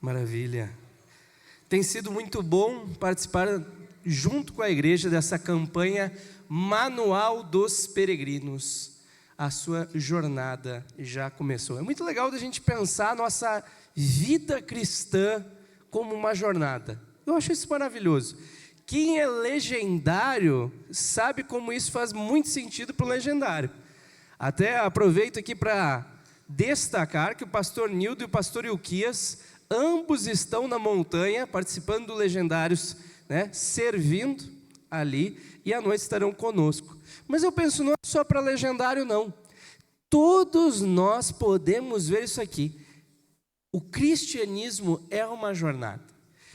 Maravilha. Tem sido muito bom participar junto com a igreja dessa campanha Manual dos Peregrinos. A sua jornada já começou. É muito legal da gente pensar a nossa vida cristã como uma jornada. Eu acho isso maravilhoso. Quem é legendário sabe como isso faz muito sentido para o legendário. Até aproveito aqui para destacar que o pastor Nildo e o pastor Ilquias, ambos estão na montanha, participando do Legendários, servindo ali, e à noite estarão conosco. Mas eu penso, não é só para legendário não. Todos nós podemos ver isso aqui. O cristianismo é uma jornada.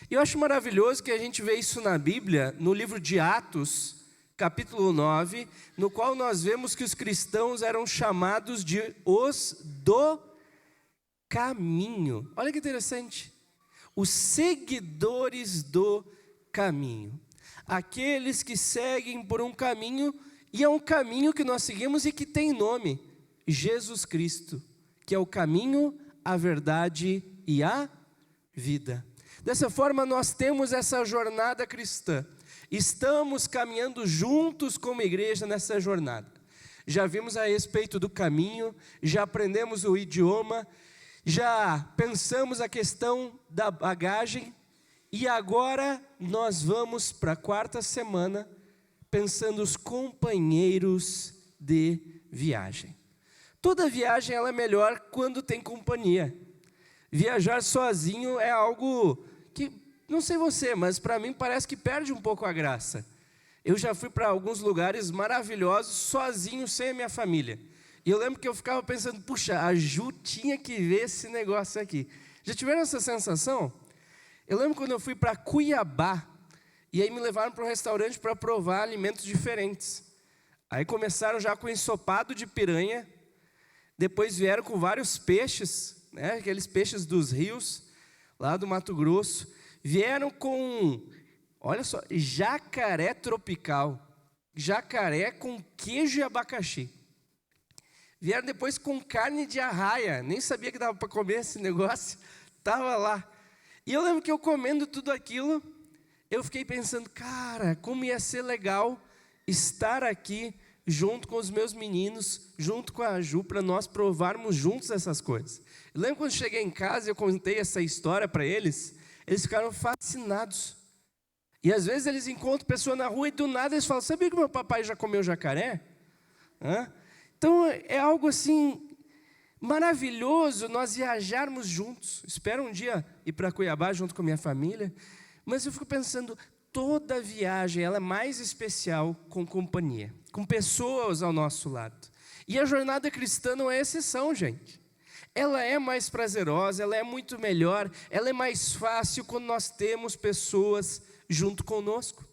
E eu acho maravilhoso que a gente vê isso na Bíblia, no livro de Atos, capítulo 9, no qual nós vemos que os cristãos eram chamados de os do caminho. Olha que interessante. Os seguidores do caminho. Aqueles que seguem por um caminho, e é um caminho que nós seguimos e que tem nome, Jesus Cristo, que é o caminho, a verdade e a vida. Dessa forma nós temos essa jornada cristã. Estamos caminhando juntos como igreja nessa jornada. Já vimos a respeito do caminho, já aprendemos o idioma, já pensamos a questão da bagagem, e agora nós vamos para a quarta semana, pensando os companheiros de viagem. Toda viagem ela é melhor quando tem companhia. Viajar sozinho é algo que, não sei você, mas para mim parece que perde um pouco a graça. Eu já fui para alguns lugares maravilhosos sozinho, sem a minha família. E eu lembro que eu ficava pensando, puxa, a Ju tinha que ver esse negócio aqui. Já tiveram essa sensação? Eu lembro quando eu fui para Cuiabá, e aí me levaram para um restaurante para provar alimentos diferentes. Aí começaram já com ensopado de piranha, depois vieram com vários peixes, aqueles peixes dos rios, lá do Mato Grosso. Vieram com, olha só, jacaré tropical, jacaré com queijo e abacaxi. Vieram depois com carne de arraia, nem sabia que dava para comer esse negócio, estava lá. E eu lembro que eu comendo tudo aquilo, eu fiquei pensando, cara, como ia ser legal estar aqui junto com os meus meninos, junto com a Ju, para nós provarmos juntos essas coisas. Eu lembro quando cheguei em casa e eu contei essa história para eles ficaram fascinados. E às vezes eles encontram pessoa na rua e do nada eles falam, sabia que meu papai já comeu jacaré? Então é algo assim maravilhoso nós viajarmos juntos. Espero um dia ir para Cuiabá junto com a minha família, mas eu fico pensando, toda viagem ela é mais especial com companhia, com pessoas ao nosso lado. E a jornada cristã não é exceção, gente. Ela é mais prazerosa, ela é muito melhor, ela é mais fácil quando nós temos pessoas junto conosco.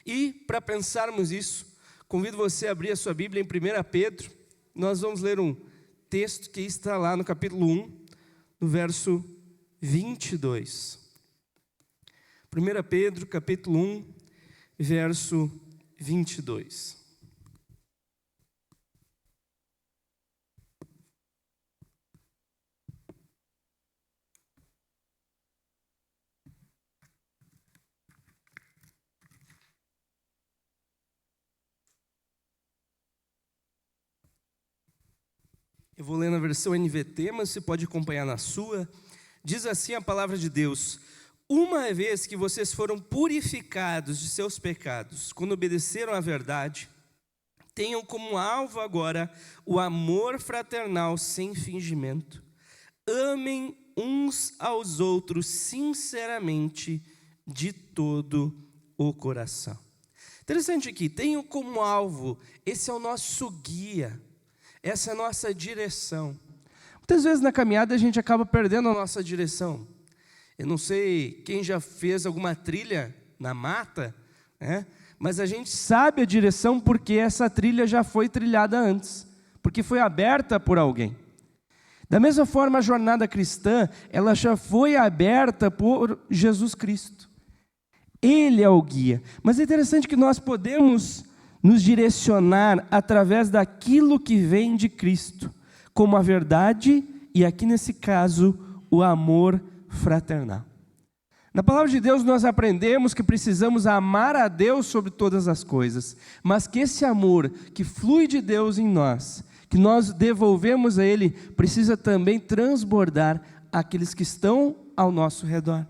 E para pensarmos isso, convido você a abrir a sua Bíblia em 1 Pedro. Nós vamos ler um texto que está lá no capítulo 1, no verso 22. 1 Pedro, capítulo 1, verso 22. Eu vou ler na versão NVT, mas você pode acompanhar na sua. Diz assim a palavra de Deus: uma vez que vocês foram purificados de seus pecados, quando obedeceram à verdade, tenham como alvo agora o amor fraternal sem fingimento. Amem uns aos outros sinceramente, de todo o coração. Interessante aqui, tenham como alvo, esse é o nosso guia, essa é a nossa direção. Muitas vezes na caminhada a gente acaba perdendo a nossa direção. Eu não sei quem já fez alguma trilha na mata, mas a gente sabe a direção porque essa trilha já foi trilhada antes, porque foi aberta por alguém. Da mesma forma, a jornada cristã, ela já foi aberta por Jesus Cristo. Ele é o guia. Mas é interessante que nós podemos nos direcionar através daquilo que vem de Cristo, como a verdade e, aqui nesse caso, o amor fraternal. Na palavra de Deus nós aprendemos que precisamos amar a Deus sobre todas as coisas, mas que esse amor que flui de Deus em nós, que nós devolvemos a Ele, precisa também transbordar aqueles que estão ao nosso redor.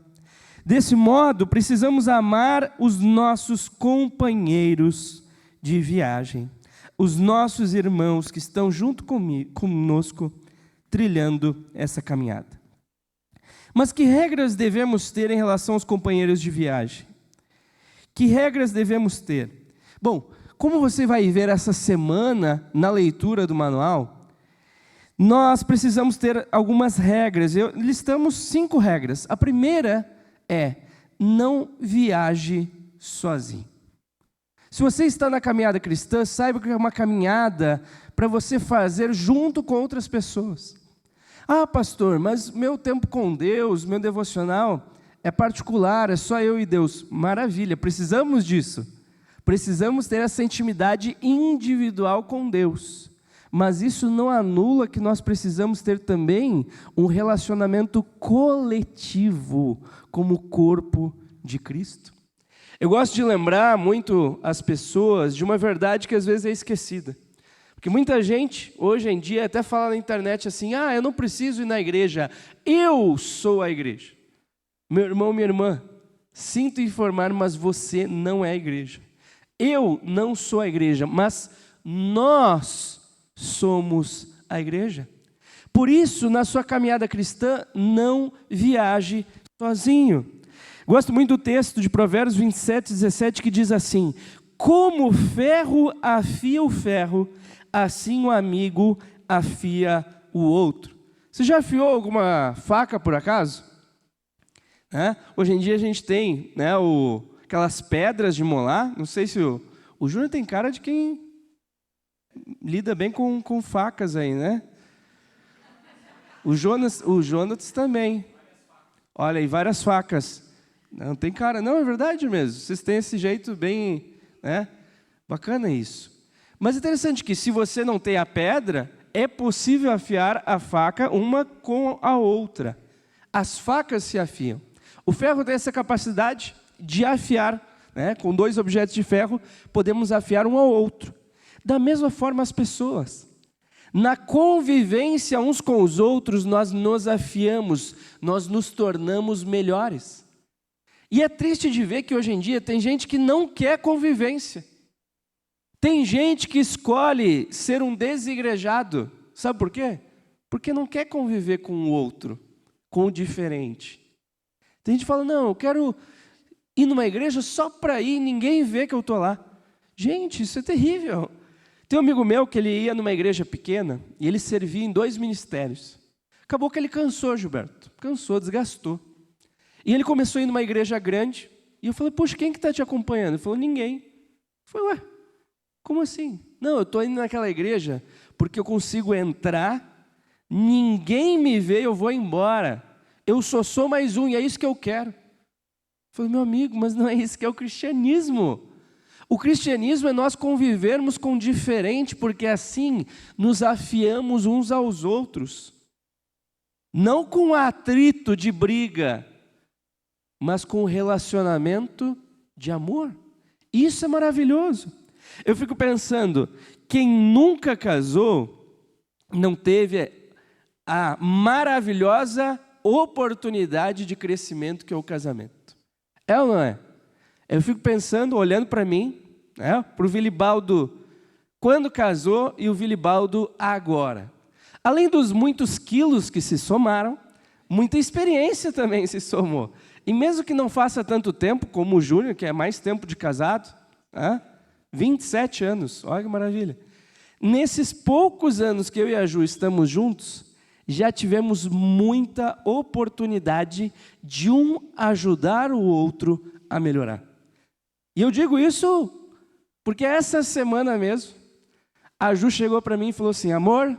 Desse modo, precisamos amar os nossos companheiros de viagem, os nossos irmãos que estão junto conosco, trilhando essa caminhada. Mas que regras devemos ter em relação aos companheiros de viagem? Que regras devemos ter? Bom, como você vai ver essa semana na leitura do manual, nós precisamos ter algumas regras. Listamos 5 regras. A primeira é: não viaje sozinho. Se você está na caminhada cristã, saiba que é uma caminhada para você fazer junto com outras pessoas. Ah, pastor, mas meu tempo com Deus, meu devocional é particular, é só eu e Deus. Maravilha, precisamos disso. Precisamos ter essa intimidade individual com Deus. Mas isso não anula que nós precisamos ter também um relacionamento coletivo como corpo de Cristo. Eu gosto de lembrar muito as pessoas de uma verdade que às vezes é esquecida. Porque muita gente, hoje em dia, até fala na internet assim: ah, eu não preciso ir na igreja, eu sou a igreja. Meu irmão, minha irmã, sinto informar, mas você não é a igreja. Eu não sou a igreja, mas nós somos a igreja. Por isso, na sua caminhada cristã, não viaje sozinho. Gosto muito do texto de Provérbios 27:17, que diz assim: como o ferro afia o ferro, assim o amigo afia o outro. Você já afiou alguma faca por acaso? Hoje em dia a gente tem aquelas pedras de molar. Não sei se o Júnior tem cara de quem lida bem com facas aí, né? O Jonas também. Olha aí, várias facas. Não tem cara, não, é verdade mesmo. Vocês têm esse jeito bem, né? Bacana isso. Mas é interessante que se você não tem a pedra, é possível afiar a faca uma com a outra. As facas se afiam. O ferro tem essa capacidade de afiar, né? Com 2 objetos de ferro, podemos afiar um ao outro. Da mesma forma as pessoas. Na convivência uns com os outros, nós nos afiamos, nós nos tornamos melhores. E é triste de ver que hoje em dia tem gente que não quer convivência. Tem gente que escolhe ser um desigrejado. Sabe por quê? Porque não quer conviver com o outro, com o diferente. Tem gente que fala: não, eu quero ir numa igreja só para ir, ninguém vê que eu estou lá. Gente, isso é terrível. Tem um amigo meu que ele ia numa igreja pequena e ele servia em 2 ministérios. Acabou que ele cansou, Gilberto. Cansou, desgastou. E ele começou a ir numa igreja grande. E eu falei: poxa, quem que está te acompanhando? Ele falou: ninguém. Eu falei: ué, como assim? Não, eu estou indo naquela igreja porque eu consigo entrar, ninguém me vê, eu vou embora. Eu só sou mais um e é isso que eu quero. Eu falei: meu amigo, mas não é isso que é o cristianismo. O cristianismo é nós convivermos com o diferente, porque assim nos afiamos uns aos outros. Não com atrito de briga, mas com relacionamento de amor. Isso é maravilhoso. Eu fico pensando, quem nunca casou, não teve a maravilhosa oportunidade de crescimento que é o casamento. É ou não é? Eu fico pensando, olhando para mim, para o Vilibaldo quando casou e o Vilibaldo agora. Além dos muitos quilos que se somaram, muita experiência também se somou. E mesmo que não faça tanto tempo, como o Júnior, que é mais tempo de casado, 27 anos, olha que maravilha. Nesses poucos anos que eu e a Ju estamos juntos, já tivemos muita oportunidade de um ajudar o outro a melhorar. E eu digo isso porque essa semana mesmo, a Ju chegou para mim e falou assim: amor,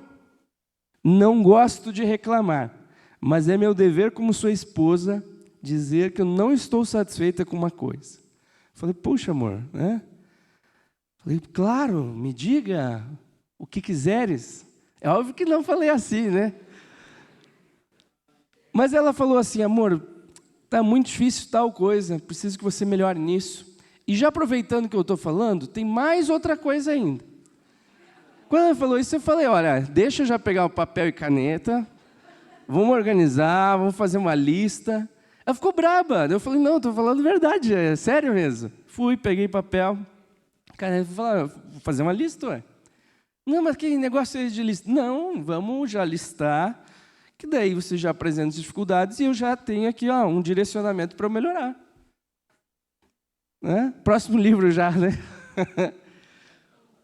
não gosto de reclamar, mas é meu dever como sua esposa dizer que eu não estou satisfeita com uma coisa. Falei: puxa, amor, né? Falei: claro, me diga o que quiseres. É óbvio que não falei assim, né? Mas ela falou assim, amor, está muito difícil tal coisa, preciso que você melhore nisso. E já aproveitando que eu estou falando, tem mais outra coisa ainda. Quando ela falou isso, eu falei, olha, deixa eu já pegar o papel e caneta, vamos organizar, vamos fazer uma lista. Ela ficou braba. Eu falei, não, estou falando verdade, é sério mesmo. Fui, peguei papel, caneta, falei, vou fazer uma lista, ué. Não, mas que negócio é de lista? Não, vamos já listar, que daí você já apresenta as dificuldades e eu já tenho aqui um direcionamento para eu melhorar. Né? Próximo livro já, né?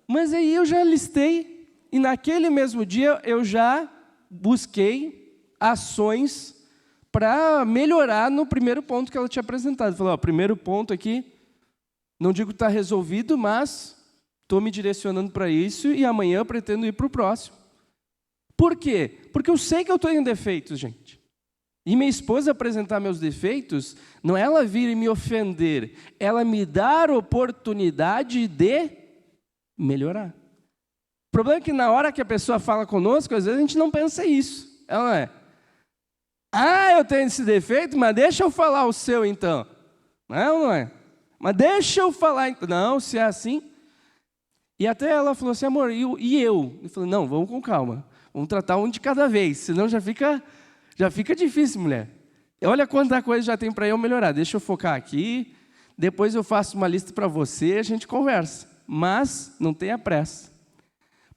Mas aí eu já listei, e naquele mesmo dia eu já busquei ações para melhorar no primeiro ponto que ela tinha apresentado. Falei, primeiro ponto aqui, não digo que está resolvido, mas estou me direcionando para isso e amanhã eu pretendo ir para o próximo. Por quê? Porque eu sei que eu estou em defeitos, gente. E minha esposa apresentar meus defeitos, não é ela vir e me ofender, ela me dar oportunidade de melhorar. O problema é que na hora que a pessoa fala conosco, às vezes a gente não pensa isso. Ela não é. Eu tenho esse defeito, mas deixa eu falar o seu então. Não é? Mas deixa eu falar então. Não, se é assim. E até ela falou assim, amor, e eu? Eu falei, não, vamos com calma. Vamos tratar um de cada vez, senão já fica difícil, mulher. Olha quanta coisa já tem para eu melhorar. Deixa eu focar aqui, depois eu faço uma lista para você, a gente conversa. Mas não tenha pressa.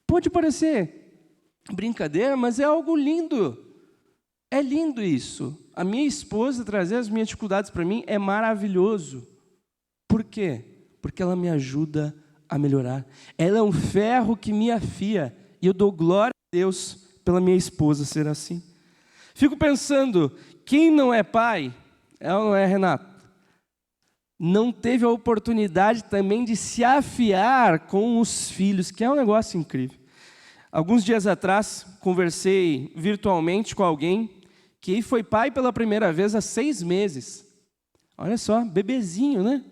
Pode parecer brincadeira, mas é algo lindo. É lindo isso. A minha esposa trazer as minhas dificuldades para mim é maravilhoso. Por quê? Porque ela me ajuda a melhorar. Ela é um ferro que me afia. E eu dou glória a Deus pela minha esposa ser assim. Fico pensando, quem não é pai, ela não é, Renato, não teve a oportunidade também de se afiar com os filhos, que é um negócio incrível. Alguns dias atrás, conversei virtualmente com alguém que foi pai pela primeira vez há 6 meses. Olha só, bebezinho, né?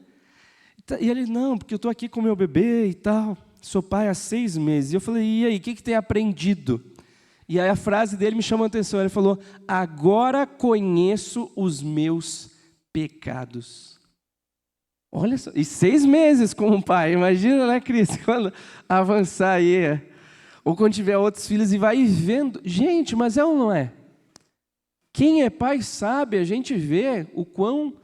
E ele, não, porque eu estou aqui com meu bebê e tal, sou pai há 6 meses. E eu falei, e aí, o que tem aprendido? E aí a frase dele me chamou a atenção, ele falou, agora conheço os meus pecados. Olha só, e 6 meses como pai, imagina, né, Cris, quando avançar aí, ou quando tiver outros filhos e vai vendo. Gente, mas é ou não é? Quem é pai sabe, a gente vê o quão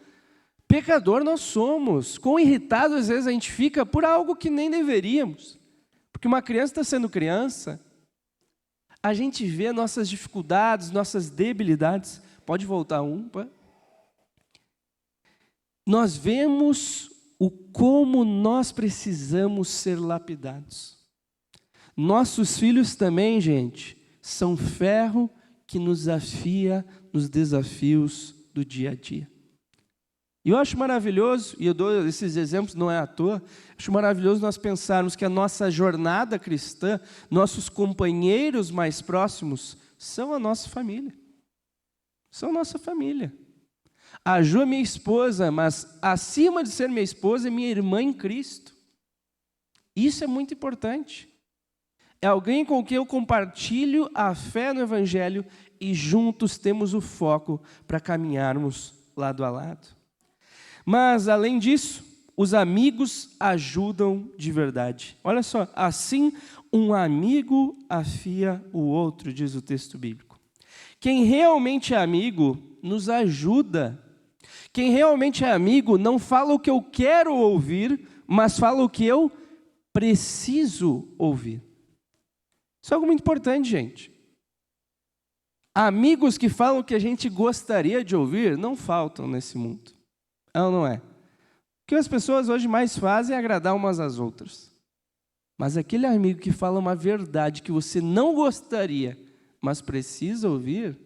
pecador nós somos, quão irritado às vezes a gente fica por algo que nem deveríamos. Porque uma criança está sendo criança, a gente vê nossas dificuldades, nossas debilidades. Pode voltar pai? Nós vemos o como nós precisamos ser lapidados. Nossos filhos também, gente, são ferro que nos afia nos desafios do dia a dia. E eu acho maravilhoso, e eu dou esses exemplos não é à toa, acho maravilhoso nós pensarmos que a nossa jornada cristã, nossos companheiros mais próximos, são a nossa família. São nossa família. A Ju é minha esposa, mas acima de ser minha esposa, é minha irmã em Cristo. Isso é muito importante. É alguém com quem eu compartilho a fé no Evangelho e juntos temos o foco para caminharmos lado a lado. Mas, além disso, os amigos ajudam de verdade. Olha só, assim um amigo afia o outro, diz o texto bíblico. Quem realmente é amigo nos ajuda. Quem realmente é amigo não fala o que eu quero ouvir, mas fala o que eu preciso ouvir. Isso é algo muito importante, gente. Amigos que falam o que a gente gostaria de ouvir não faltam nesse mundo. É ou não é? O que as pessoas hoje mais fazem é agradar umas às outras. Mas aquele amigo que fala uma verdade que você não gostaria, mas precisa ouvir,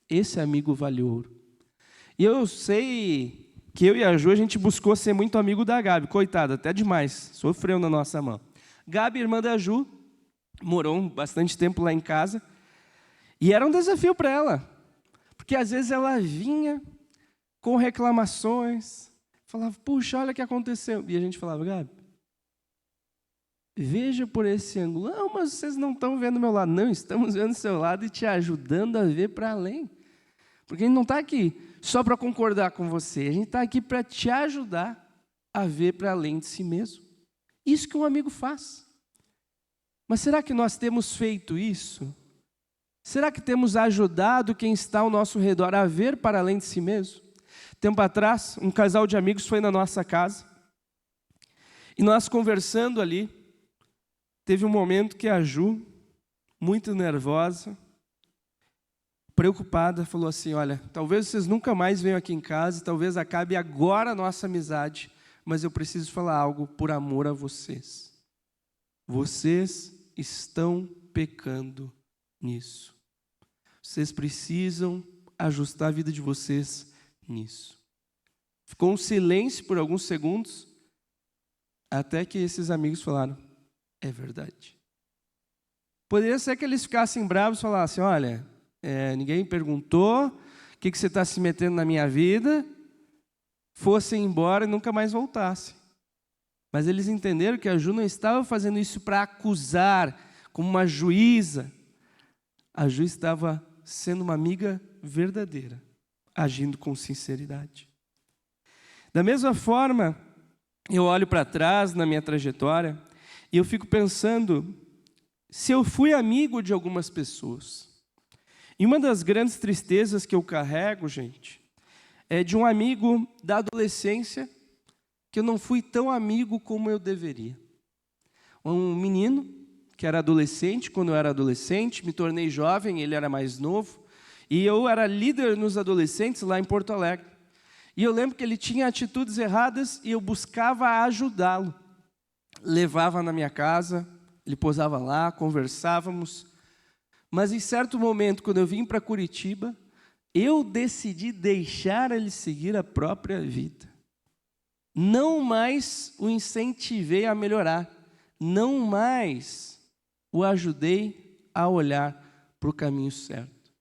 esse amigo vale ouro. E eu sei que eu e a Ju, a gente buscou ser muito amigo da Gabi. Coitada, até demais. Sofreu na nossa mão. Gabi, irmã da Ju, morou bastante tempo lá em casa. E era um desafio para ela. Porque às vezes ela vinha com reclamações, falava, puxa, olha o que aconteceu. E a gente falava, Gabi, veja por esse ângulo. Não, mas vocês não estão vendo o meu lado. Não, estamos vendo o seu lado e te ajudando a ver para além. Porque a gente não está aqui só para concordar com você, a gente está aqui para te ajudar a ver para além de si mesmo. Isso que um amigo faz. Mas será que nós temos feito isso? Será que temos ajudado quem está ao nosso redor a ver para além de si mesmo? Tempo atrás, um casal de amigos foi na nossa casa, e nós conversando ali, teve um momento que a Ju, muito nervosa, preocupada, falou assim: olha, talvez vocês nunca mais venham aqui em casa, talvez acabe agora a nossa amizade, mas eu preciso falar algo por amor a vocês. Vocês estão pecando nisso. Vocês precisam ajustar a vida de vocês nisso. Ficou um silêncio por alguns segundos, até que esses amigos falaram: é verdade. Poderia ser que eles ficassem bravos e falassem: olha, ninguém perguntou, o que você está se metendo na minha vida, fossem embora e nunca mais voltassem. Mas eles entenderam que a Ju não estava fazendo isso para acusar, como uma juíza. A Ju estava sendo uma amiga verdadeira, agindo com sinceridade. Da mesma forma, eu olho para trás na minha trajetória e eu fico pensando se eu fui amigo de algumas pessoas. E uma das grandes tristezas que eu carrego, gente, é de um amigo da adolescência que eu não fui tão amigo como eu deveria. Um menino que era adolescente, quando eu era adolescente, me tornei jovem, ele era mais novo, e eu era líder nos adolescentes lá em Porto Alegre. E eu lembro que ele tinha atitudes erradas e eu buscava ajudá-lo. Levava na minha casa, ele posava lá, conversávamos. Mas em certo momento, quando eu vim para Curitiba, eu decidi deixar ele seguir a própria vida. Não mais o incentivei a melhorar. Não mais o ajudei a olhar para o caminho certo.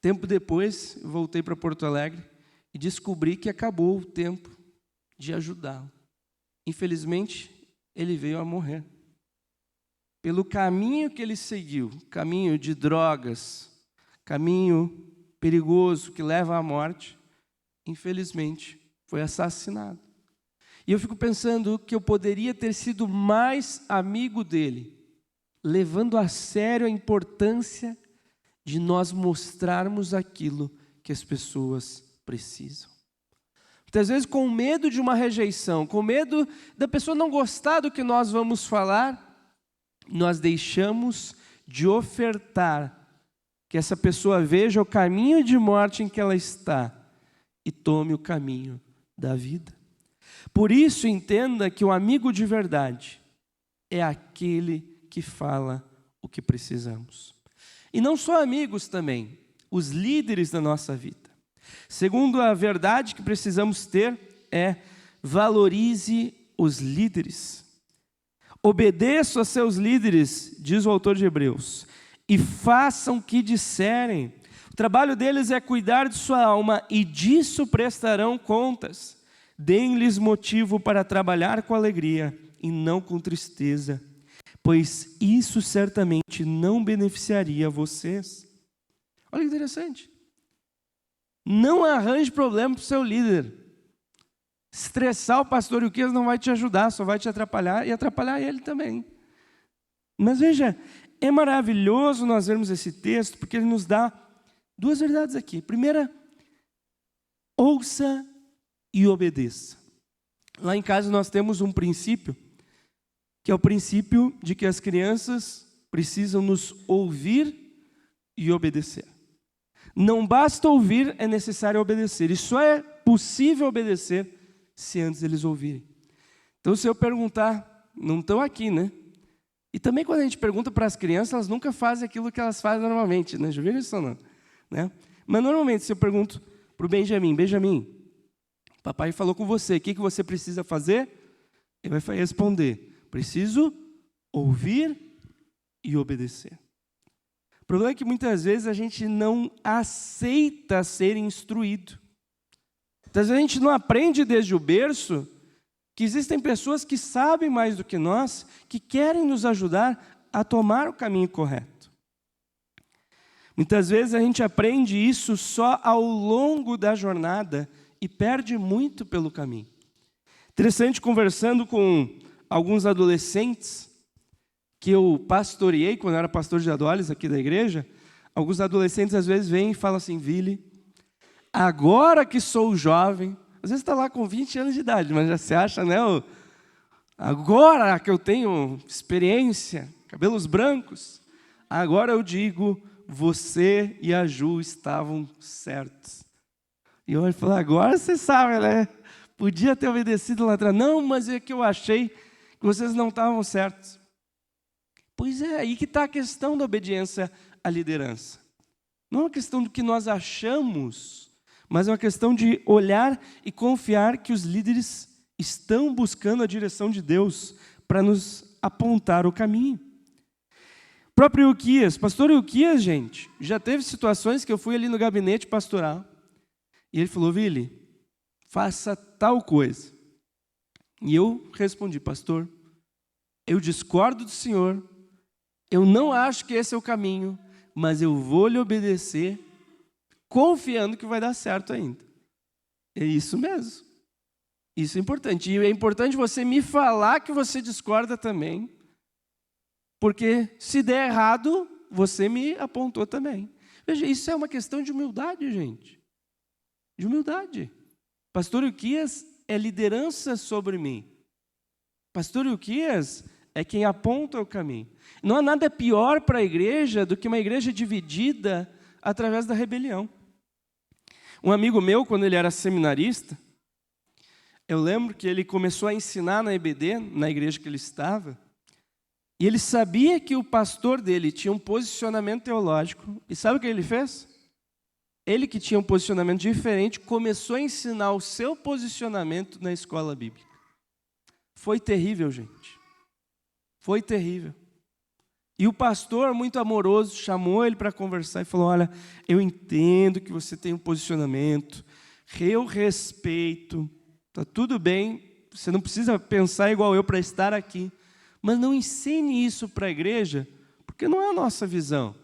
Tempo depois, voltei para Porto Alegre e descobri que acabou o tempo de ajudá-lo. Infelizmente, ele veio a morrer. Pelo caminho que ele seguiu, caminho de drogas, caminho perigoso que leva à morte, infelizmente, foi assassinado. E eu fico pensando que eu poderia ter sido mais amigo dele, levando a sério a importância de nós mostrarmos aquilo que as pessoas precisam. Muitas vezes com medo de uma rejeição, com medo da pessoa não gostar do que nós vamos falar, nós deixamos de ofertar que essa pessoa veja o caminho de morte em que ela está e tome o caminho da vida. Por isso, entenda que o amigo de verdade é aquele que fala o que precisamos. E não só amigos também, os líderes da nossa vida. Segundo a verdade que precisamos ter é: valorize os líderes. Obedeça a seus líderes, diz o autor de Hebreus, e façam o que disserem. O trabalho deles é cuidar de sua alma e disso prestarão contas. Deem-lhes motivo para trabalhar com alegria e não com tristeza, pois isso certamente não beneficiaria vocês. Olha que interessante. Não arranje problema para o seu líder. Estressar o pastor Ilquias não vai te ajudar, só vai te atrapalhar e atrapalhar ele também. Mas veja, é maravilhoso nós vermos esse texto, porque ele nos dá duas verdades aqui. Primeira, ouça e obedeça. Lá em casa nós temos um princípio, que é o princípio de que as crianças precisam nos ouvir e obedecer. Não basta ouvir, é necessário obedecer. E só é possível obedecer se antes eles ouvirem. Então, se eu perguntar, não estão aqui, né? E também quando a gente pergunta para as crianças, elas nunca fazem aquilo que elas fazem normalmente, né? Já viram isso ou não? Né? Mas normalmente, se eu pergunto para o Benjamin, papai falou com você, o que você precisa fazer? Ele vai responder: preciso ouvir e obedecer. O problema é que muitas vezes a gente não aceita ser instruído. Muitas vezes a gente não aprende desde o berço que existem pessoas que sabem mais do que nós, que querem nos ajudar a tomar o caminho correto. Muitas vezes a gente aprende isso só ao longo da jornada e perde muito pelo caminho. Interessante, conversando com alguns adolescentes que eu pastoreei quando eu era pastor de adolescentes aqui da igreja, alguns adolescentes às vezes vêm e falam assim: Vili, agora que sou jovem, às vezes está lá com 20 anos de idade, mas já se acha, né? Agora que eu tenho experiência, cabelos brancos, agora eu digo, você e a Ju estavam certos. E eu falo, agora você sabe, né? Podia ter obedecido lá atrás. Não, mas é que eu achei que vocês não estavam certos. Pois é, aí que está a questão da obediência à liderança. Não é uma questão do que nós achamos, mas é uma questão de olhar e confiar que os líderes estão buscando a direção de Deus para nos apontar o caminho. O próprio Ilquias, pastor Ilquias, gente, já teve situações que eu fui ali no gabinete pastoral e ele falou: Vili, faça tal coisa. E eu respondi: pastor, eu discordo do senhor, eu não acho que esse é o caminho, mas eu vou lhe obedecer, confiando que vai dar certo ainda. É isso mesmo. Isso é importante. E é importante você me falar que você discorda também, porque se der errado, você me apontou também. Veja, isso é uma questão de humildade, gente. De humildade. Pastor Ilquias é liderança sobre mim. Pastor Ilquias é quem aponta o caminho. Não há nada pior para a igreja do que uma igreja dividida através da rebelião. Um amigo meu, quando ele era seminarista, eu lembro que ele começou a ensinar na EBD, na igreja que ele estava, e ele sabia que o pastor dele tinha um posicionamento teológico, e sabe o que ele fez? Ele que tinha um posicionamento diferente, começou a ensinar o seu posicionamento na escola bíblica. Foi terrível, gente. Foi terrível. E o pastor, muito amoroso, chamou ele para conversar e falou: olha, eu entendo que você tem um posicionamento, eu respeito, está tudo bem, você não precisa pensar igual eu para estar aqui, mas não ensine isso para a igreja, porque não é a nossa visão.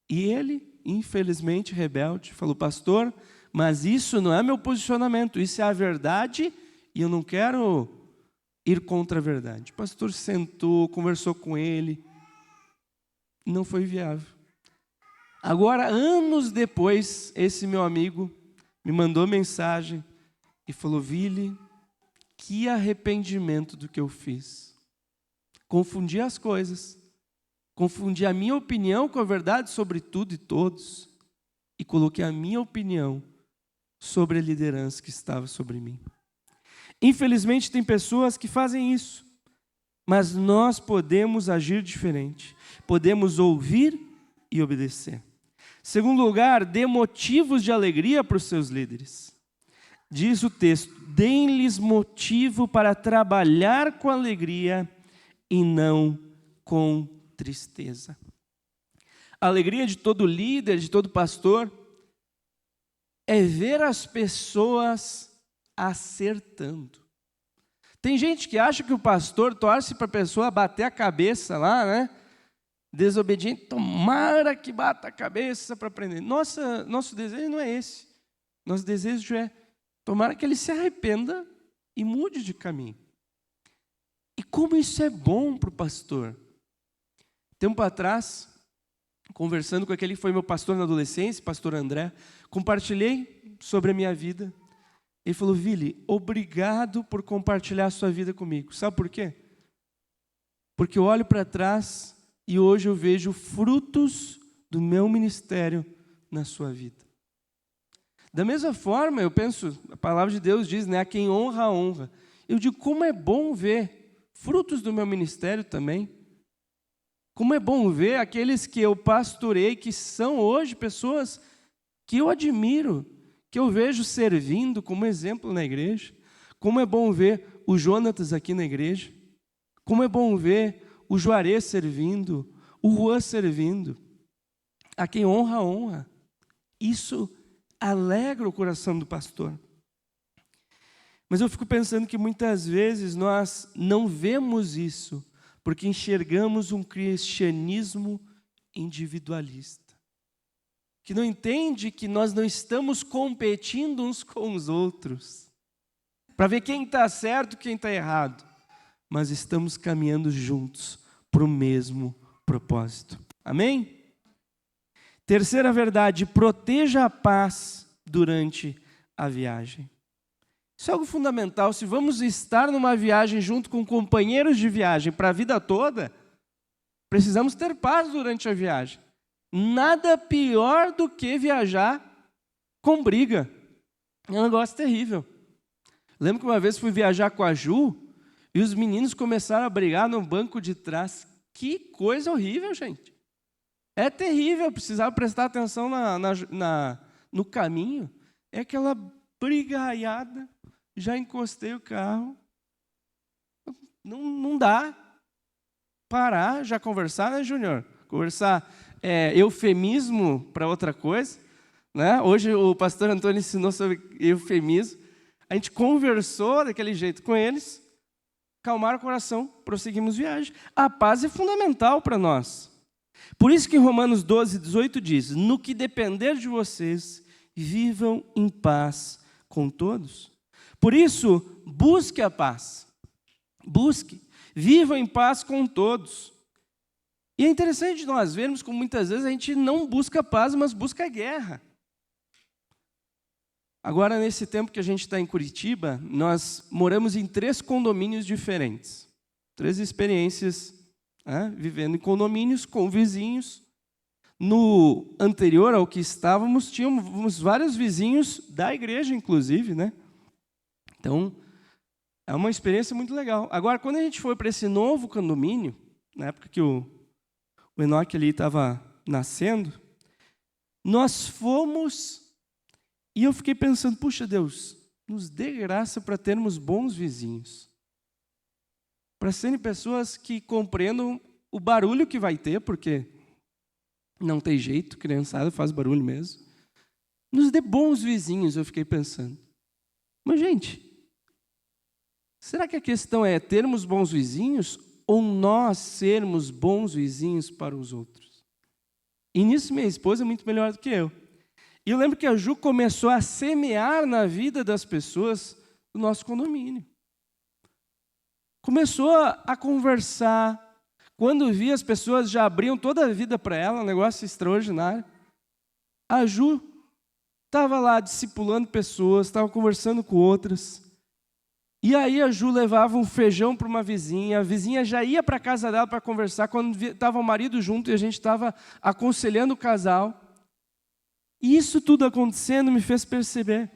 E ele, infelizmente rebelde, falou: pastor, mas isso não é meu posicionamento, isso é a verdade e eu não quero ir contra a verdade. O pastor sentou, conversou com ele, não foi viável. Agora, anos depois, esse meu amigo me mandou mensagem e falou: Vili, que arrependimento do que eu fiz. Confundi as coisas, confundi a minha opinião com a verdade sobre tudo e todos, e coloquei a minha opinião sobre a liderança que estava sobre mim. Infelizmente tem pessoas que fazem isso, mas nós podemos agir diferente, podemos ouvir e obedecer. Segundo lugar, dê motivos de alegria para os seus líderes. Diz o texto: deem-lhes motivo para trabalhar com alegria e não com tristeza. A alegria de todo líder, de todo pastor, é ver as pessoas acertando. Tem gente que acha que o pastor torce para a pessoa bater a cabeça lá, né? Desobediente, tomara que bata a cabeça para aprender. Nosso desejo não é esse. Nosso desejo é tomara que ele se arrependa e mude de caminho. E como isso é bom para o pastor. Tempo atrás, conversando com aquele que foi meu pastor na adolescência, pastor André, compartilhei sobre a minha vida. Ele falou: Vili, obrigado por compartilhar a sua vida comigo. Sabe por quê? Porque eu olho para trás e hoje eu vejo frutos do meu ministério na sua vida. Da mesma forma, eu penso, a palavra de Deus diz, né, a quem honra, honra. Eu digo, como é bom ver frutos do meu ministério também. Como é bom ver aqueles que eu pastorei, que são hoje pessoas que eu admiro, que eu vejo servindo como exemplo na igreja. Como é bom ver o Jonatas aqui na igreja. Como é bom ver o Juarez servindo, o Juan servindo. A quem honra, honra. Isso alegra o coração do pastor. Mas eu fico pensando que muitas vezes nós não vemos isso, porque enxergamos um cristianismo individualista, que não entende que nós não estamos competindo uns com os outros, para ver quem está certo e quem está errado, mas estamos caminhando juntos para o mesmo propósito. Amém? Terceira verdade, proteja a paz durante a viagem. Isso é algo fundamental. Se vamos estar numa viagem junto com companheiros de viagem para a vida toda, precisamos ter paz durante a viagem. Nada pior do que viajar com briga. É um negócio terrível. Lembro que uma vez fui viajar com a Ju e os meninos começaram a brigar no banco de trás. Que coisa horrível, gente. É terrível, precisava prestar atenção no caminho. É aquela brigaiada. Já encostei o carro. Não dá. Parar, já conversar, né, Júnior? Conversar eufemismo para outra coisa. Né? Hoje o pastor Antônio ensinou sobre eufemismo. A gente conversou daquele jeito com eles, calmaram o coração, prosseguimos viagem. A paz é fundamental para nós. Por isso que Romanos 12, 18 diz, no que depender de vocês, vivam em paz com todos. Por isso, busque a paz. Busque. Vivam em paz com todos. E é interessante nós vermos como muitas vezes a gente não busca paz, mas busca guerra. Agora, nesse tempo que a gente está em Curitiba, nós moramos em 3 condomínios diferentes. 3 experiências, vivendo em condomínios com vizinhos. No anterior ao que estávamos, tínhamos vários vizinhos da igreja, inclusive, né? Então, é uma experiência muito legal. Agora, quando a gente foi para esse novo condomínio, na época que o Enoque ali estava nascendo, nós fomos... E eu fiquei pensando, puxa Deus, nos dê graça para termos bons vizinhos. Para serem pessoas que compreendam o barulho que vai ter, porque não tem jeito, criançada faz barulho mesmo. Nos dê bons vizinhos, eu fiquei pensando. Mas, gente, será que a questão é termos bons vizinhos ou nós sermos bons vizinhos para os outros? E nisso minha esposa é muito melhor do que eu. E eu lembro que a Ju começou a semear na vida das pessoas do nosso condomínio. Começou a conversar. Quando via, as pessoas já abriam toda a vida para ela, um negócio extraordinário. A Ju estava lá discipulando pessoas, estava conversando com outras. E aí a Ju levava um feijão para uma vizinha, a vizinha já ia para a casa dela para conversar, quando estava o marido junto e a gente estava aconselhando o casal. E isso tudo acontecendo me fez perceber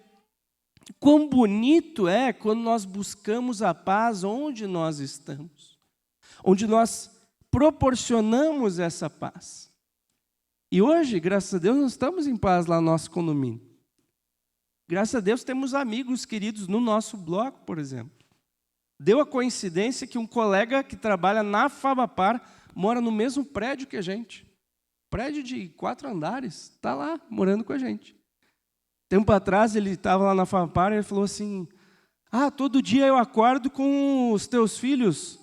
quão bonito é quando nós buscamos a paz onde nós estamos, onde nós proporcionamos essa paz. E hoje, graças a Deus, nós estamos em paz lá no nosso condomínio. Graças a Deus, temos amigos queridos no nosso bloco, por exemplo. Deu a coincidência que um colega que trabalha na Fabapar mora no mesmo prédio que a gente. Prédio de 4 andares, está lá, morando com a gente. Tempo atrás, ele estava lá na Fabapar e ele falou assim, todo dia eu acordo com os teus filhos,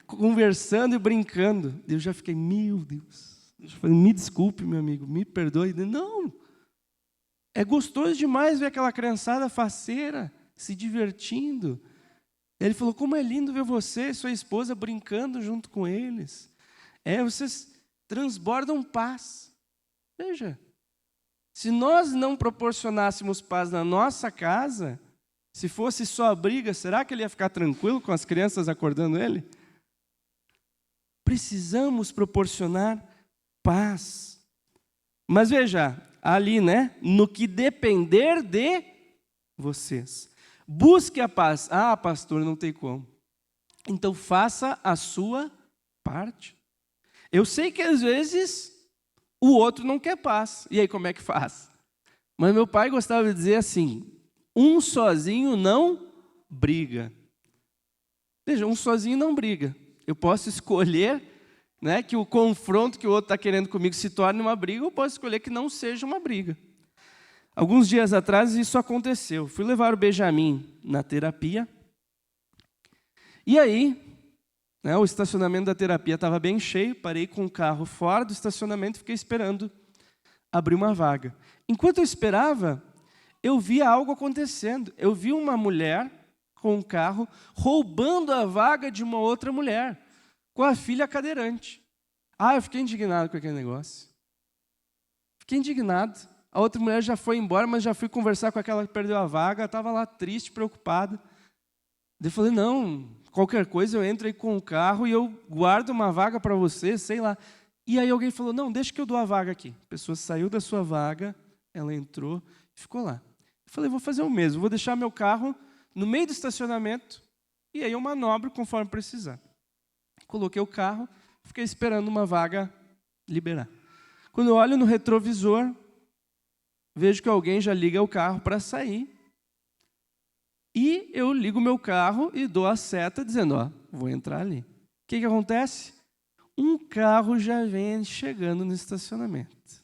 conversando e brincando. Eu já fiquei, meu Deus. Eu falei, me desculpe, meu amigo, me perdoe. Não, é gostoso demais ver aquela criançada faceira, se divertindo. Ele falou, como é lindo ver você e sua esposa brincando junto com eles. Vocês transbordam paz. Veja, se nós não proporcionássemos paz na nossa casa, se fosse só a briga, será que ele ia ficar tranquilo com as crianças acordando ele? Precisamos proporcionar paz. Mas veja, ali, né? No que depender de vocês. Busque a paz. Pastor, não tem como. Então faça a sua parte. Eu sei que às vezes o outro não quer paz. E aí como é que faz? Mas meu pai gostava de dizer assim, um sozinho não briga. Veja, um sozinho não briga. Eu posso escolher, né, que o confronto que o outro está querendo comigo se torne uma briga, ou posso escolher que não seja uma briga. Alguns dias atrás isso aconteceu. Fui levar o Benjamin na terapia. E aí, né? O estacionamento da terapia estava bem cheio, parei com o carro fora do estacionamento e fiquei esperando abrir uma vaga. Enquanto eu esperava, eu via algo acontecendo. Eu vi uma mulher com um carro roubando a vaga de uma outra mulher, com a filha cadeirante. Eu fiquei indignado com aquele negócio. Fiquei indignado. A outra mulher já foi embora, mas já fui conversar com aquela que perdeu a vaga, estava lá triste, preocupada. Daí eu falei, não, qualquer coisa eu entro aí com o carro e eu guardo uma vaga para você, sei lá. E aí alguém falou, não, deixa que eu dou a vaga aqui. A pessoa saiu da sua vaga, ela entrou e ficou lá. Eu falei, vou fazer o mesmo, vou deixar meu carro no meio do estacionamento e aí eu manobro conforme precisar. Coloquei o carro, fiquei esperando uma vaga liberar. Quando eu olho no retrovisor, vejo que alguém já liga o carro para sair. E eu ligo o meu carro e dou a seta dizendo, vou entrar ali. O que acontece? Um carro já vem chegando no estacionamento.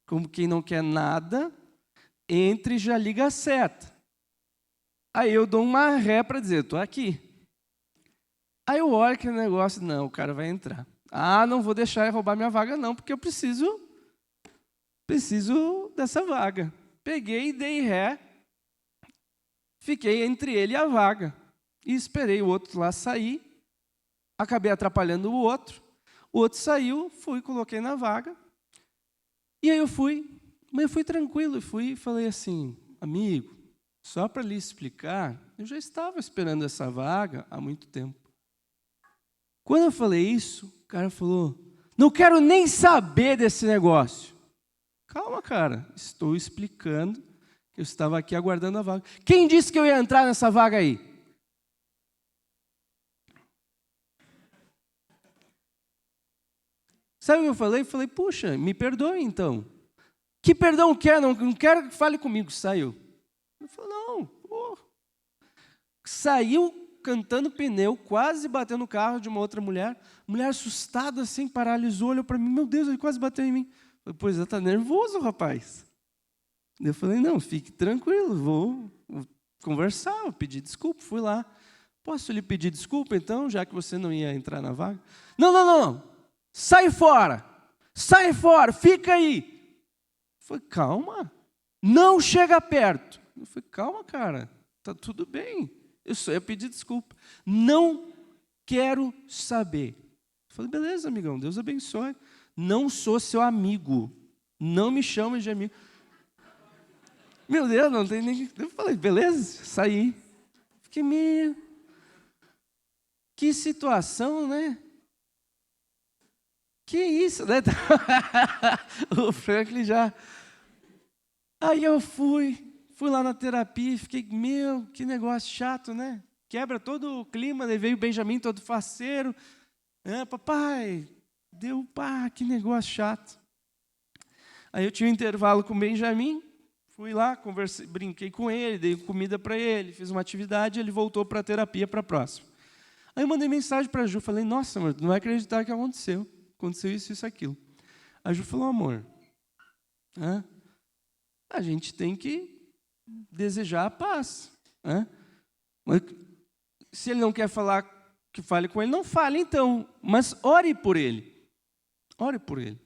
Como quem não quer nada, entra e já liga a seta. Aí eu dou uma ré para dizer, estou aqui. Aí eu olho aquele negócio, não, o cara vai entrar. Não vou deixar ele roubar minha vaga não, porque eu preciso dessa vaga. Peguei e dei ré, fiquei entre ele e a vaga. E esperei o outro lá sair, acabei atrapalhando o outro saiu, fui, coloquei na vaga. E aí eu fui, mas eu fui tranquilo, e falei assim, amigo, só para lhe explicar, eu já estava esperando essa vaga há muito tempo. Quando eu falei isso, o cara falou, não quero nem saber desse negócio. Calma, cara, estou explicando que eu estava aqui aguardando a vaga. Quem disse que eu ia entrar nessa vaga aí? Sabe o que eu falei? Falei, puxa, me perdoe então. Que perdão quer? Não quero que fale comigo. Saiu. Ele falou, não. Saiu cantando pneu, quase bateu no carro de uma outra mulher. Mulher assustada, assim, paralisou, olhou para mim. Meu Deus, ele quase bateu em mim. Eu falei, pois está nervoso, rapaz. Eu falei, não, fique tranquilo, vou conversar, vou pedir desculpa. Fui lá. Posso lhe pedir desculpa, então, já que você não ia entrar na vaga? Não. Sai fora, fica aí. Eu falei, calma, não chega perto. Eu falei, calma, cara, tá tudo bem. Eu só ia pedir desculpa. Não quero saber. Eu falei, beleza, amigão, Deus abençoe. Não sou seu amigo. Não me chame de amigo. Meu Deus, não tem nem... Eu falei, beleza, saí. Fiquei meio... Que situação, né? Que isso, né? O Franklin já... Aí eu fui lá na terapia e fiquei, que negócio chato, né? Quebra todo o clima, daí veio o Benjamin todo faceiro. Papai, que negócio chato. Aí eu tinha um intervalo com o Benjamin, fui lá, conversei, brinquei com ele, dei comida para ele, fiz uma atividade, ele voltou para a terapia para a próxima. Aí eu mandei mensagem para a Ju, falei, nossa, amor, tu não vai acreditar o que aconteceu. Aconteceu isso, aquilo. A Ju falou, amor, a gente tem que desejar a paz. Mas, se ele não quer falar, que fale com ele, não fale então, mas ore por ele. Ore por ele.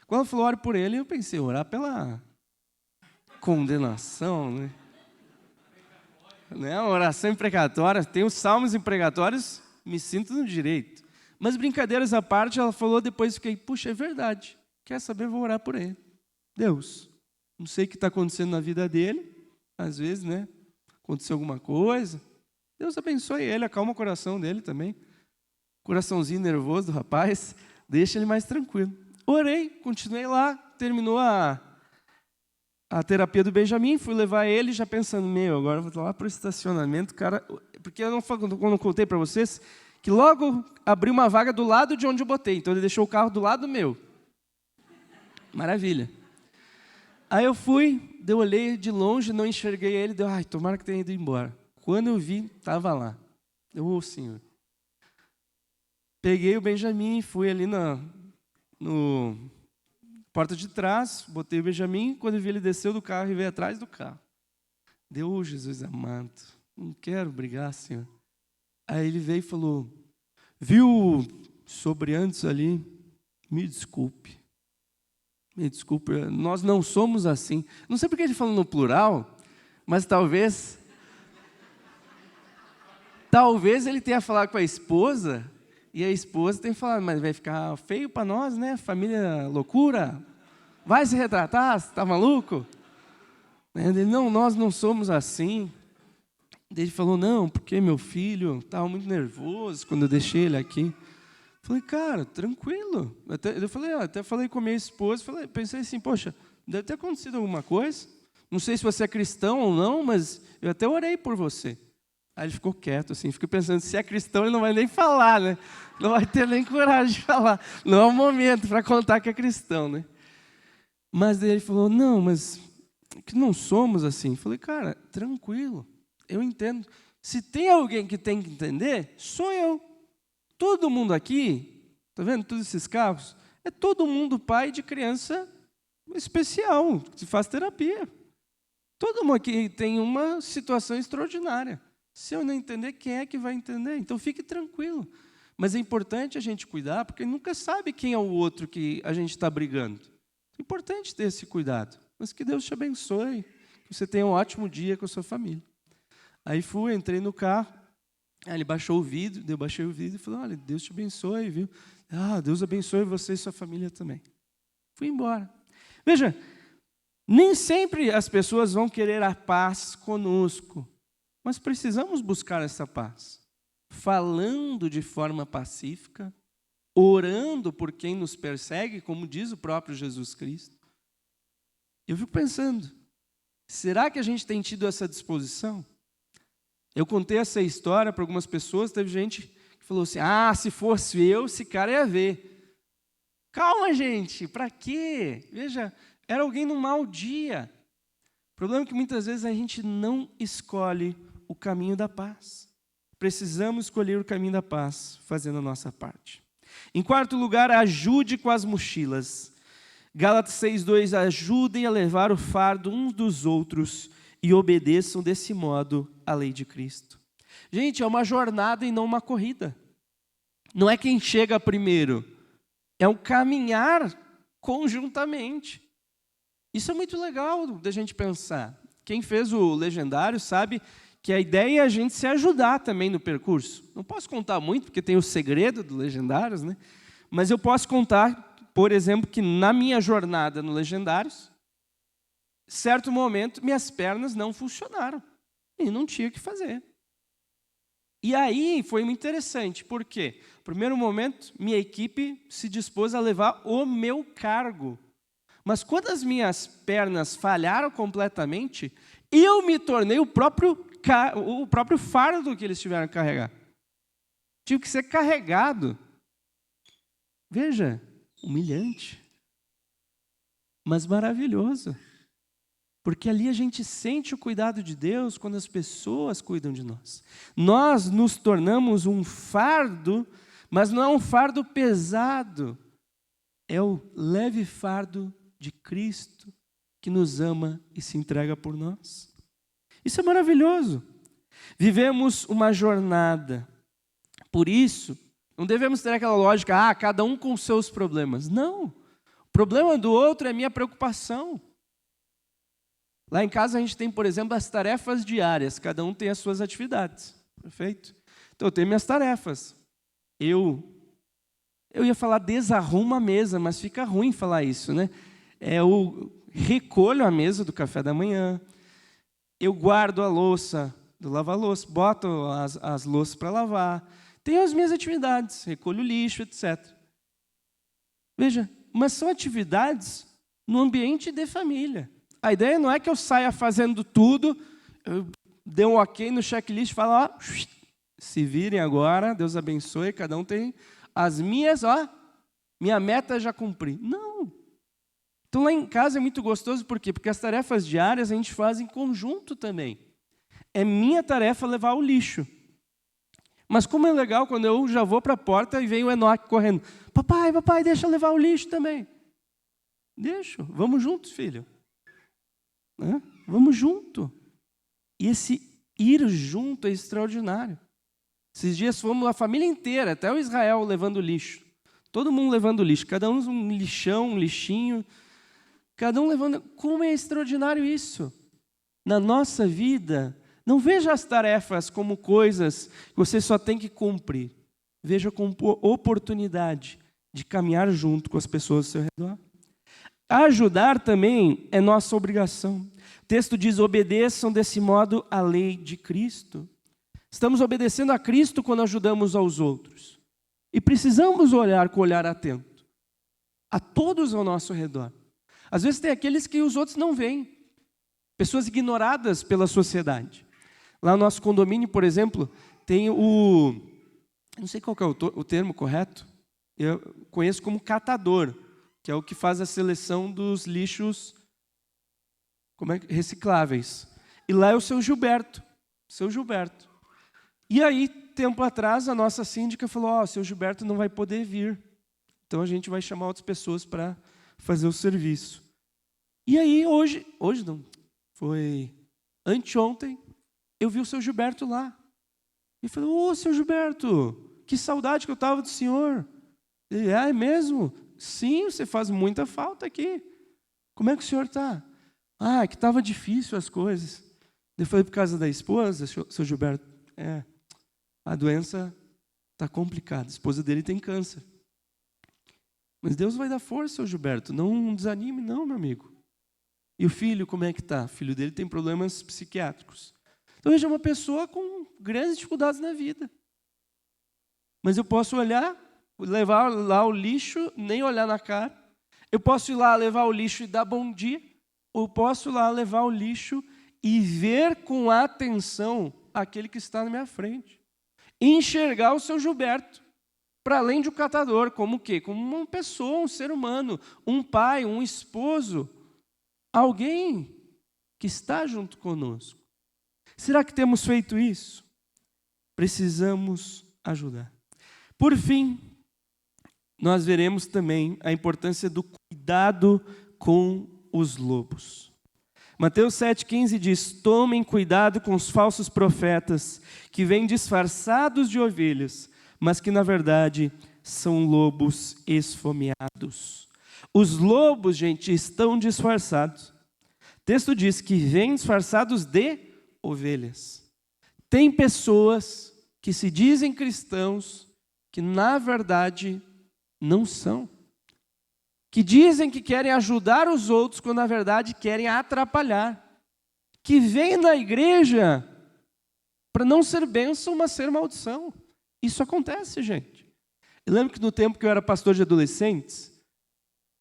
Quando ela falou ore por ele, eu pensei, orar pela condenação, né? A oração imprecatória, tem os salmos imprecatórios, me sinto no direito. Mas brincadeiras à parte, ela falou, depois fiquei, puxa, é verdade. Quer saber, vou orar por ele. Deus, não sei o que está acontecendo na vida dele, às vezes, né? Aconteceu alguma coisa. Deus abençoe ele, acalma o coração dele também. Coraçãozinho nervoso do rapaz, deixa ele mais tranquilo. Orei, continuei lá, terminou a terapia do Benjamin, fui levar ele já pensando, agora eu vou lá para o estacionamento, cara, porque eu não contei para vocês que logo abriu uma vaga do lado de onde eu botei, então ele deixou o carro do lado meu. Maravilha. Aí eu fui, eu olhei de longe, não enxerguei ele, tomara que tenha ido embora. Quando eu vi, estava lá. Senhor. Peguei o Benjamin, fui ali no porta de trás, botei o Benjamin, quando eu vi ele desceu do carro e veio atrás do carro. Jesus amado, não quero brigar, Senhor. Aí ele veio e falou, Viu, sobre antes ali, me desculpe, nós não somos assim. Não sei porque ele falou no plural, mas talvez ele tenha falado com a esposa, e a esposa tem falado, mas vai ficar feio para nós, né? Família loucura, vai se retratar, você está maluco? Ele, não, nós não somos assim. Ele falou, não, porque meu filho estava muito nervoso quando eu deixei ele aqui. Falei, cara, tranquilo. Até falei com a minha esposa, pensei assim, poxa, deve ter acontecido alguma coisa. Não sei se você é cristão ou não, mas eu até orei por você. Aí ele ficou quieto, assim, fico pensando, se é cristão ele não vai nem falar, né? Não vai ter nem coragem de falar. Não é o momento para contar que é cristão, né? Mas daí ele falou, não, mas que não somos assim. Falei, cara, tranquilo, eu entendo. Se tem alguém que tem que entender, sou eu. Todo mundo aqui, está vendo todos esses carros? É todo mundo pai de criança especial, que faz terapia. Todo mundo aqui tem uma situação extraordinária. Se eu não entender, quem é que vai entender? Então fique tranquilo. Mas é importante a gente cuidar, porque nunca sabe quem é o outro que a gente está brigando. É importante ter esse cuidado. Mas que Deus te abençoe, que você tenha um ótimo dia com a sua família. Aí entrei no carro. Aí ele baixou o vidro, eu baixei o vidro e falei, olha, Deus te abençoe, viu? Deus abençoe você e sua família também. Fui embora. Veja, nem sempre as pessoas vão querer a paz conosco, mas precisamos buscar essa paz. Falando de forma pacífica, orando por quem nos persegue, como diz o próprio Jesus Cristo. Eu fico pensando, será que a gente tem tido essa disposição? Eu contei essa história para algumas pessoas, teve gente que falou assim, se fosse eu, esse cara ia ver. Calma, gente, para quê? Veja, era alguém num mau dia. O problema é que muitas vezes a gente não escolhe o caminho da paz. Precisamos escolher o caminho da paz, fazendo a nossa parte. Em quarto lugar, ajude com as mochilas. Gálatas 6:2, ajudem a levar o fardo uns dos outros e obedeçam desse modo a lei de Cristo. Gente, é uma jornada e não uma corrida. Não é quem chega primeiro, é um caminhar conjuntamente. Isso é muito legal da gente pensar. Quem fez o Legendário sabe que a ideia é a gente se ajudar também no percurso. Não posso contar muito, porque tem o segredo do Legendários, né? Mas eu posso contar, por exemplo, que na minha jornada no Legendários, certo momento, minhas pernas não funcionaram. E não tinha o que fazer. E aí foi muito interessante, porque, no primeiro momento, minha equipe se dispôs a levar o meu cargo. Mas quando as minhas pernas falharam completamente, eu me tornei o próprio fardo que eles tiveram que carregar. Tive que ser carregado. Veja, humilhante, mas maravilhoso. Porque ali a gente sente o cuidado de Deus quando as pessoas cuidam de nós. Nós nos tornamos um fardo, mas não é um fardo pesado. É o leve fardo de Cristo que nos ama e se entrega por nós. Isso é maravilhoso. Vivemos uma jornada. Por isso, não devemos ter aquela lógica, cada um com seus problemas. Não. O problema do outro é minha preocupação. Lá em casa a gente tem, por exemplo, as tarefas diárias. Cada um tem as suas atividades. Perfeito? Então eu tenho minhas tarefas. Eu ia falar desarruma a mesa, mas fica ruim falar isso, né? Eu recolho a mesa do café da manhã. Eu guardo a louça do lava-louça, boto as louças para lavar. Tenho as minhas atividades, recolho o lixo, etc. Veja, mas são atividades no ambiente de família. A ideia não é que eu saia fazendo tudo, eu dê um ok no checklist e falo, se virem agora, Deus abençoe, cada um tem as minhas, minha meta já cumpri. Não. Então lá em casa é muito gostoso, por quê? Porque as tarefas diárias a gente faz em conjunto também. É minha tarefa levar o lixo. Mas como é legal quando eu já vou para a porta e vem o Enoque correndo. Papai, deixa eu levar o lixo também. Deixa, vamos juntos, filho. Vamos junto. E esse ir junto é extraordinário. Esses dias fomos a família inteira, até o Israel levando lixo. Todo mundo levando lixo, cada um lixão, um lixinho, cada um levando. Como é extraordinário isso! Na nossa vida, não veja as tarefas como coisas que você só tem que cumprir. Veja como oportunidade de caminhar junto com as pessoas ao seu redor. Ajudar também é nossa obrigação. O texto diz: obedeçam desse modo a lei de Cristo. Estamos obedecendo a Cristo quando ajudamos aos outros. E precisamos olhar com o olhar atento a todos ao nosso redor. Às vezes tem aqueles que os outros não veem. Pessoas ignoradas pela sociedade. Lá no nosso condomínio, por exemplo, tem não sei qual que é o termo correto, eu conheço como catador, que é o que faz a seleção dos lixos recicláveis. E lá é o seu Gilberto. E aí, tempo atrás, a nossa síndica falou: o seu Gilberto não vai poder vir. Então a gente vai chamar outras pessoas para fazer o serviço. E aí, hoje não, foi anteontem, eu vi o seu Gilberto lá. E falei: seu Gilberto, que saudade que eu estava do senhor. Ele: é mesmo? Sim, você faz muita falta aqui. Como é que o senhor está? Que estava difícil as coisas. Eu falei: por causa da esposa, seu Gilberto? A doença está complicada. A esposa dele tem câncer. Mas Deus vai dar força, seu Gilberto. Não desanime não, meu amigo. E o filho, como é que está? O filho dele tem problemas psiquiátricos. Então, veja, uma pessoa com grandes dificuldades na vida. Mas eu posso olhar, levar lá o lixo, nem olhar na cara. Eu posso ir lá levar o lixo e dar bom dia. Ou eu posso ir lá levar o lixo e ver com atenção aquele que está na minha frente. Enxergar o seu Gilberto, para além de um catador, como o quê? Como uma pessoa, um ser humano, um pai, um esposo, alguém que está junto conosco. Será que temos feito isso? Precisamos ajudar. Por fim, nós veremos também a importância do cuidado com os lobos. Mateus 7,15 diz: tomem cuidado com os falsos profetas, que vêm disfarçados de ovelhas, mas que na verdade são lobos esfomeados. Os lobos, gente, estão disfarçados. O texto diz que vêm disfarçados de ovelhas. Tem pessoas que se dizem cristãos, que na verdade não são. Que dizem que querem ajudar os outros, quando na verdade querem atrapalhar. Que vêm na igreja para não ser bênção, mas ser maldição. Isso acontece, gente. Eu lembro que no tempo que eu era pastor de adolescentes,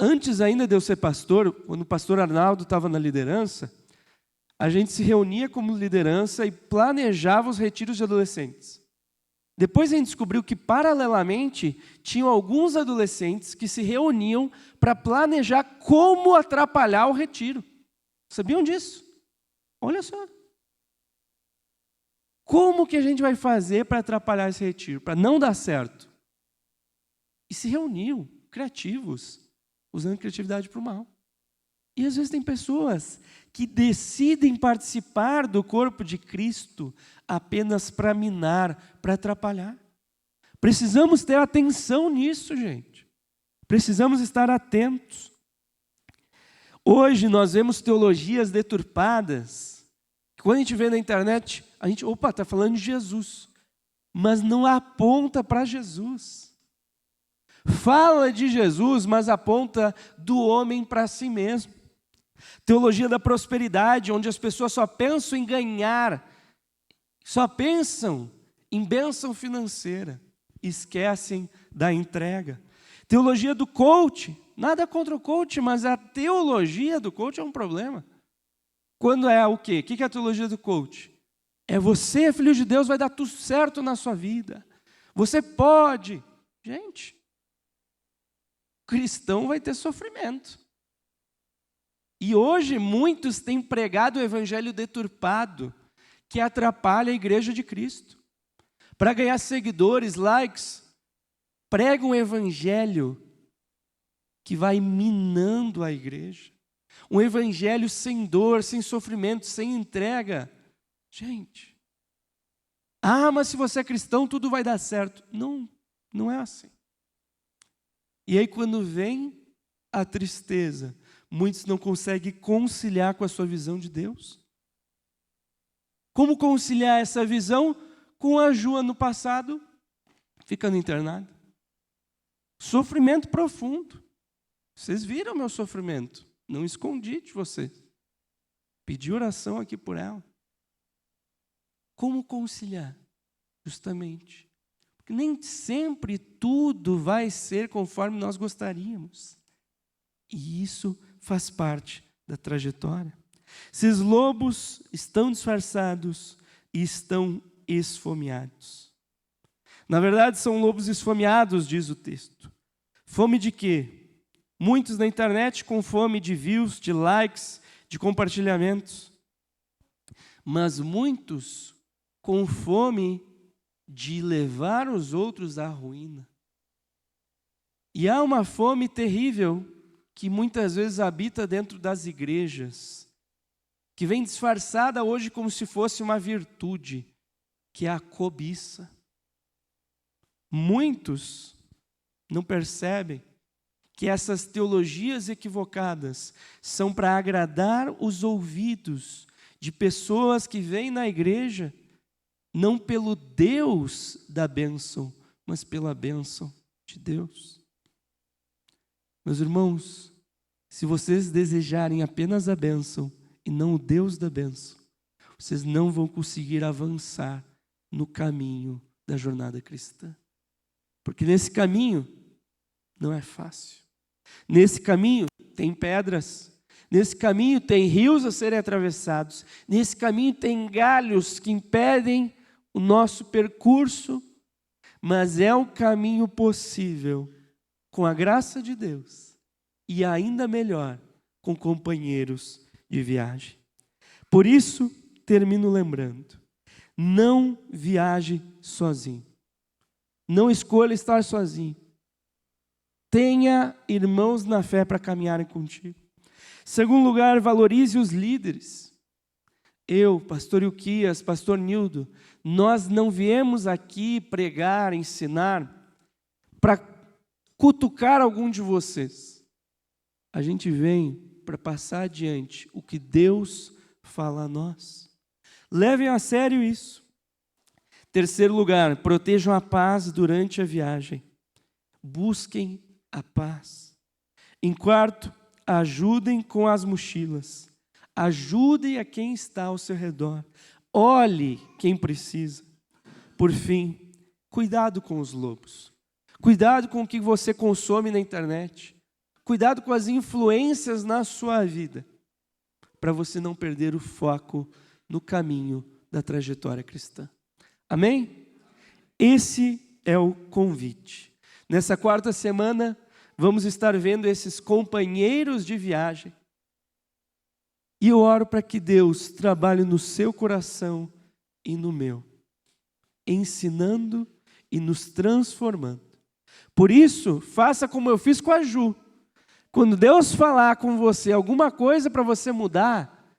antes ainda de eu ser pastor, quando o pastor Arnaldo estava na liderança, a gente se reunia como liderança e planejava os retiros de adolescentes. Depois a gente descobriu que, paralelamente, tinham alguns adolescentes que se reuniam para planejar como atrapalhar o retiro. Sabiam disso? Olha só. Como que a gente vai fazer para atrapalhar esse retiro, para não dar certo? E se reuniam, criativos, usando criatividade para o mal. E às vezes tem pessoas que decidem participar do corpo de Cristo apenas para minar, para atrapalhar. Precisamos ter atenção nisso, gente. Precisamos estar atentos. Hoje nós vemos teologias deturpadas. Quando a gente vê na internet, a gente, está falando de Jesus. Mas não aponta para Jesus. Fala de Jesus, mas aponta do homem para si mesmo. Teologia da prosperidade, onde as pessoas só pensam em ganhar, só pensam em bênção financeira, esquecem da entrega. Teologia do coach, nada contra o coach, mas a teologia do coach é um problema. Quando é o quê? O que é a teologia do coach? É você, filho de Deus, vai dar tudo certo na sua vida. Você pode. Gente, cristão vai ter sofrimento. E hoje muitos têm pregado o evangelho deturpado, que atrapalha a igreja de Cristo. Para ganhar seguidores, likes, pregam um evangelho que vai minando a igreja. Um evangelho sem dor, sem sofrimento, sem entrega. Gente, Ah, mas se você é cristão, tudo vai dar certo. Não, não é assim. E aí quando vem a tristeza, muitos não conseguem conciliar com a sua visão de Deus. Como conciliar essa visão com a Ju no passado, ficando internada? Sofrimento profundo. Vocês viram meu sofrimento. Não escondi de vocês. Pedi oração aqui por ela. Como conciliar? Justamente. Porque nem sempre tudo vai ser conforme nós gostaríamos. E isso faz parte da trajetória. Esses lobos estão disfarçados e estão esfomeados. Na verdade, são lobos esfomeados, diz o texto. Fome de quê? Muitos na internet com fome de views, de likes, de compartilhamentos. Mas muitos com fome de levar os outros à ruína. E há uma fome terrível que muitas vezes habita dentro das igrejas, que vem disfarçada hoje como se fosse uma virtude, que é a cobiça. Muitos não percebem que essas teologias equivocadas são para agradar os ouvidos de pessoas que vêm na igreja, não pelo Deus da bênção, mas pela bênção de Deus. Meus irmãos, se vocês desejarem apenas a bênção e não o Deus da bênção, vocês não vão conseguir avançar no caminho da jornada cristã. Porque nesse caminho não é fácil. Nesse caminho tem pedras. Nesse caminho tem rios a serem atravessados. Nesse caminho tem galhos que impedem o nosso percurso. Mas é um caminho possível com a graça de Deus. E ainda melhor, com companheiros de viagem. Por isso, termino lembrando. Não viaje sozinho. Não escolha estar sozinho. Tenha irmãos na fé para caminharem contigo. Segundo lugar, valorize os líderes. Eu, pastor Ilquias, pastor Nildo, nós não viemos aqui pregar, ensinar, para cutucar algum de vocês. A gente vem para passar adiante o que Deus fala a nós. Levem a sério isso. Terceiro lugar, protejam a paz durante a viagem. Busquem a paz. Em quarto, ajudem com as mochilas. Ajudem a quem está ao seu redor. Olhe quem precisa. Por fim, cuidado com os lobos. Cuidado com o que você consome na internet. Cuidado com as influências na sua vida. Para você não perder o foco no caminho da trajetória cristã. Amém? Esse é o convite. Nessa quarta semana, vamos estar vendo esses companheiros de viagem. E eu oro para que Deus trabalhe no seu coração e no meu, ensinando e nos transformando. Por isso, faça como eu fiz com a Ju. Quando Deus falar com você alguma coisa para você mudar,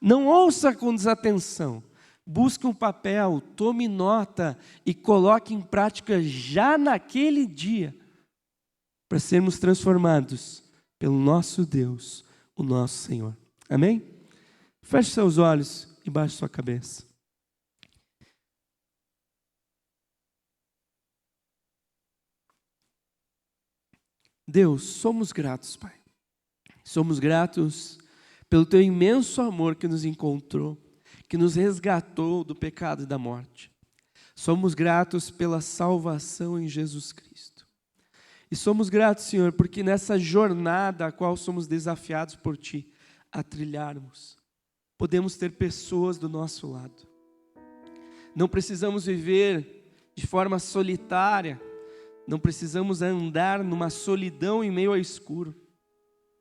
não ouça com desatenção. Busque um papel, tome nota e coloque em prática já naquele dia, para sermos transformados pelo nosso Deus, o nosso Senhor. Amém? Feche seus olhos e baixe sua cabeça. Deus, somos gratos, Pai. Somos gratos pelo Teu imenso amor que nos encontrou, que nos resgatou do pecado e da morte. Somos gratos pela salvação em Jesus Cristo. E somos gratos, Senhor, porque nessa jornada a qual somos desafiados por Ti a trilharmos, podemos ter pessoas do nosso lado. Não precisamos viver de forma solitária, não precisamos andar numa solidão em meio ao escuro,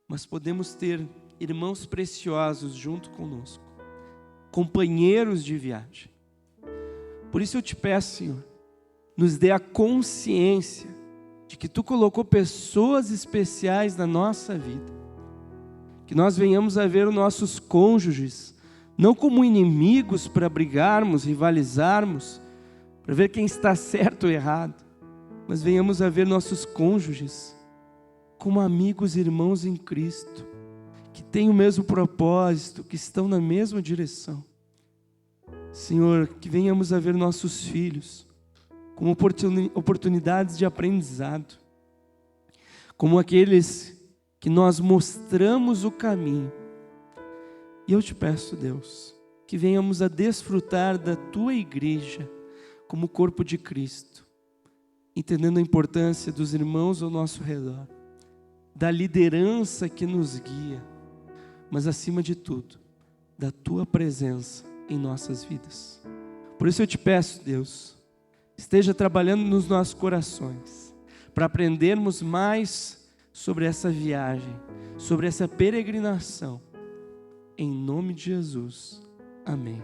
mas podemos ter irmãos preciosos junto conosco, companheiros de viagem. Por isso eu te peço, Senhor, nos dê a consciência de que Tu colocou pessoas especiais na nossa vida. Que nós venhamos a ver os nossos cônjuges, não como inimigos para brigarmos, rivalizarmos, para ver quem está certo ou errado, mas venhamos a ver nossos cônjuges como amigos e irmãos em Cristo, que têm o mesmo propósito, que estão na mesma direção. Senhor, que venhamos a ver nossos filhos como oportunidades de aprendizado, como aqueles que nós mostramos o caminho. E eu te peço, Deus, que venhamos a desfrutar da Tua igreja como corpo de Cristo, entendendo a importância dos irmãos ao nosso redor, da liderança que nos guia, mas acima de tudo, da Tua presença em nossas vidas. Por isso eu te peço, Deus, esteja trabalhando nos nossos corações, para aprendermos mais sobre essa viagem, sobre essa peregrinação. Em nome de Jesus. Amém.